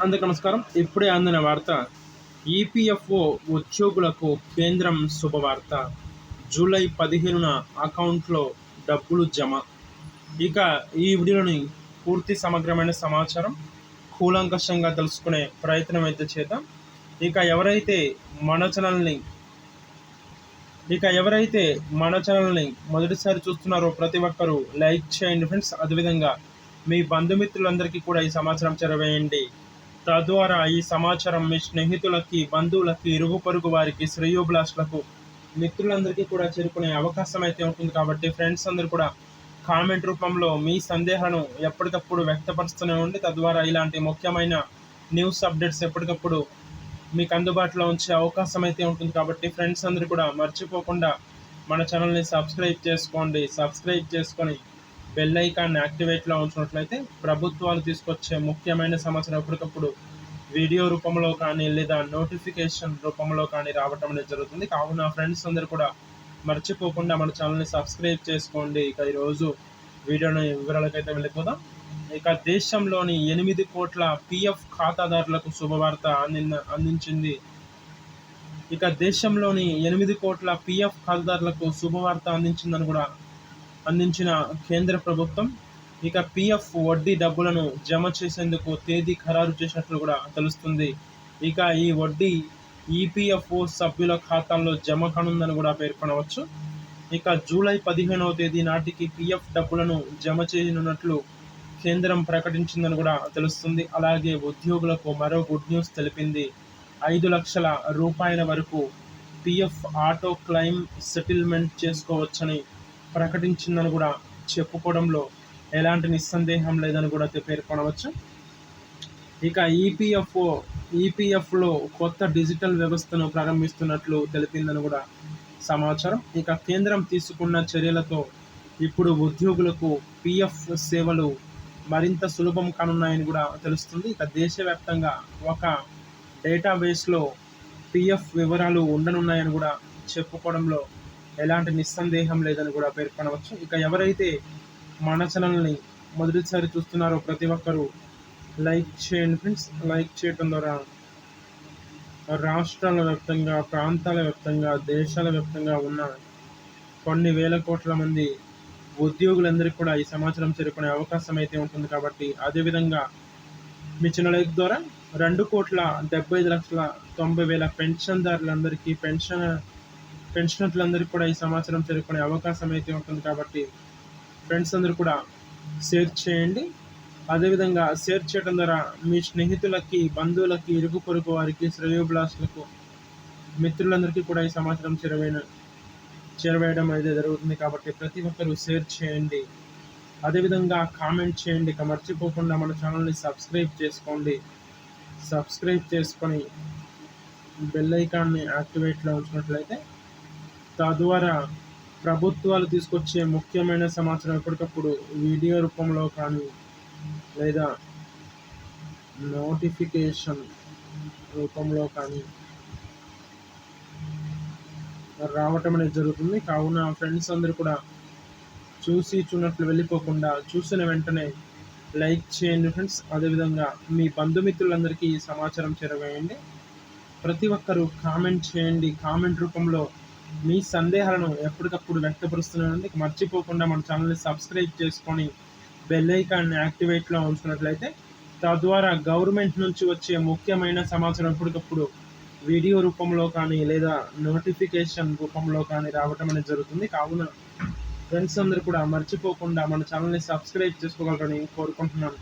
అందరికీ నమస్కారం. ఇప్పుడే అందిన వార్త. ఈపీఎఫ్ఓ ఉద్యోగులకు కేంద్రం శుభవార్త. జూలై 15న అకౌంట్లో డబ్బులు జమ. ఇక ఈ వీడియోలోని పూర్తి సమగ్రమైన సమాచారం కూలంకషంగా తెలుసుకునే ప్రయత్నం అయితే చేద్దాం. ఇక ఎవరైతే మన ఛానల్ని మొదటిసారి చూస్తున్నారో ప్రతి ఒక్కరూ లైక్ చేయండి ఫ్రెండ్స్. అదేవిధంగా మీ బంధుమిత్రులందరికీ కూడా ఈ సమాచారం చేరవేయండి. తద్వారా ఈ సమాచారం మీ స్నేహితులకి, బంధువులకి, ఇరుగు పొరుగు వారికి, శ్రేయోభిలాషులకు, మిత్రులందరికీ కూడా చేరుకునే అవకాశం అయితే ఉంటుంది. కాబట్టి ఫ్రెండ్స్ అందరూ కూడా కామెంట్ రూపంలో మీ సందేహాలను ఎప్పటికప్పుడు వ్యక్తపరుస్తూనే ఉండి, తద్వారా ఇలాంటి ముఖ్యమైన న్యూస్ అప్డేట్స్ ఎప్పటికప్పుడు మీకు అందుబాటులో ఉంచే అవకాశం అయితే ఉంటుంది. కాబట్టి ఫ్రెండ్స్ అందరూ కూడా మర్చిపోకుండా మన ఛానల్ని సబ్స్క్రైబ్ చేసుకోండి. సబ్స్క్రైబ్ చేసుకొని బెల్ ఐకాన్ని యాక్టివేట్లో ఉంచినట్లయితే ప్రభుత్వాలు తీసుకొచ్చే ముఖ్యమైన సమాచారం ఎప్పటికప్పుడు వీడియో రూపంలో కానీ లేదా నోటిఫికేషన్ రూపంలో కానీ రావటం అనేది జరుగుతుంది. కావున ఫ్రెండ్స్ అందరూ కూడా మర్చిపోకుండా మన ఛానల్ని సబ్స్క్రైబ్ చేసుకోండి. ఇక ఈరోజు వీడియోని వివరాలకైతే వెళ్ళిపోదాం. ఇక దేశంలోని 8 కోట్ల పిఎఫ్ ఖాతాదారులకు శుభవార్త అందించింది. ఇక దేశంలోని 8 కోట్ల పిఎఫ్ ఖాతాదారులకు శుభవార్త అందించిన కేంద్ర ప్రభుత్వం ఇక పిఎఫ్ వడ్డీ డబ్బులను జమ చేసేందుకు తేదీ ఖరారు చేసినట్లు కూడా తెలుస్తుంది. ఇక ఈ వడ్డీ ఈపీఎఫ్ఓ సభ్యుల ఖాతాల్లో జమ కానుందని కూడా పేర్కొనవచ్చు. ఇక జూలై 15వ తేదీ నాటికి పిఎఫ్ డబ్బులను జమ చేయనున్నట్లు కేంద్రం ప్రకటించిందని కూడా తెలుస్తుంది. అలాగే ఉద్యోగులకు మరో గుడ్ న్యూస్ తెలిపింది. 5 లక్షల రూపాయల వరకు పిఎఫ్ ఆటో క్లెయిమ్ సెటిల్మెంట్ చేసుకోవచ్చని ప్రకటించిందని కూడా చెప్పుకోవడంలో ఎలాంటి నిస్సందేహం లేదని కూడా పేర్కొనవచ్చు. ఇక ఈపీఎఫ్లో కొత్త డిజిటల్ వ్యవస్థను ప్రారంభిస్తున్నట్లు తెలిపిందని కూడా సమాచారం. ఇక కేంద్రం తీసుకున్న చర్యలతో ఇప్పుడు ఉద్యోగులకు పిఎఫ్ సేవలు మరింత సులభం కానున్నాయని కూడా తెలుస్తుంది. ఇక దేశవ్యాప్తంగా ఒక డేటాబేస్లో పిఎఫ్ వివరాలు ఉండనున్నాయని కూడా చెప్పుకోవడంలో ఎలాంటి నిస్సందేహం లేదని కూడా పేర్కొనవచ్చు. ఇక ఎవరైతే మన ఛానల్ని మొదటిసారి చూస్తున్నారో ప్రతి ఒక్కరూ లైక్ చేయండి ఫ్రెండ్స్. లైక్ చేయడం ద్వారా రాష్ట్రాల వ్యాప్తంగా, ప్రాంతాల వ్యాప్తంగా, దేశాల వ్యాప్తంగా ఉన్న కొన్ని వేల కోట్ల మంది ఉద్యోగులందరికీ కూడా ఈ సమాచారం చేరుకునే అవకాశం అయితే ఉంటుంది. కాబట్టి అదేవిధంగా మీ చిన్న లైక్ ద్వారా 2,75,90,000 పెన్షన్దారులందరికీ పెన్షనర్లందరికీ కూడా ఈ సమాచారం చేరుకునే అవకాశం అయితే ఉంటుంది. కాబట్టి ఫ్రెండ్స్ అందరూ కూడా షేర్ చేయండి. అదేవిధంగా షేర్ చేయడం ద్వారా మీ స్నేహితులకి, బంధువులకి, ఇరుగు పొరుగు వారికి, శ్రేయోభిలాషులకు, మిత్రులందరికీ కూడా ఈ సమాచారం చేరవేయడం అయితే జరుగుతుంది. కాబట్టి ప్రతి ఒక్కరూ షేర్ చేయండి. అదేవిధంగా కామెంట్ చేయండి. ఇక మర్చిపోకుండా మన ఛానల్ని సబ్స్క్రైబ్ చేసుకోండి. సబ్స్క్రైబ్ చేసుకొని బెల్ ఐకాన్ని యాక్టివేట్లో ఉంచినట్లయితే తద్వారా ప్రభుత్వాలు తీసుకొచ్చే ముఖ్యమైన సమాచారం ఎప్పటికప్పుడు వీడియో రూపంలో కానీ లేదా నోటిఫికేషన్ రూపంలో కానీ రావటం అనేది జరుగుతుంది. కావున ఫ్రెండ్స్ అందరూ కూడా చూసినట్లు వెళ్ళిపోకుండా చూసిన వెంటనే లైక్ చేయండి ఫ్రెండ్స్. అదేవిధంగా మీ బంధుమిత్రులందరికీ ఈ సమాచారం చేరవేయండి. ప్రతి ఒక్కరూ కామెంట్ చేయండి. కామెంట్ రూపంలో మీ సందేహాలను ఎప్పటికప్పుడు వ్యక్తపరుస్తున్నానండి. మర్చిపోకుండా మన ఛానల్ని సబ్స్క్రైబ్ చేసుకొని బెల్ ఐకాన్ని యాక్టివేట్లో ఉంచుకున్నట్లయితే తద్వారా గవర్నమెంట్ నుంచి వచ్చే ముఖ్యమైన సమాచారం ఎప్పటికప్పుడు వీడియో రూపంలో కానీ లేదా నోటిఫికేషన్ రూపంలో కానీ రావటం అనేది జరుగుతుంది. కావున ఫ్రెండ్స్ అందరూ కూడా మర్చిపోకుండా మన ఛానల్ని సబ్స్క్రైబ్ చేసుకోగలరని కోరుకుంటున్నాను.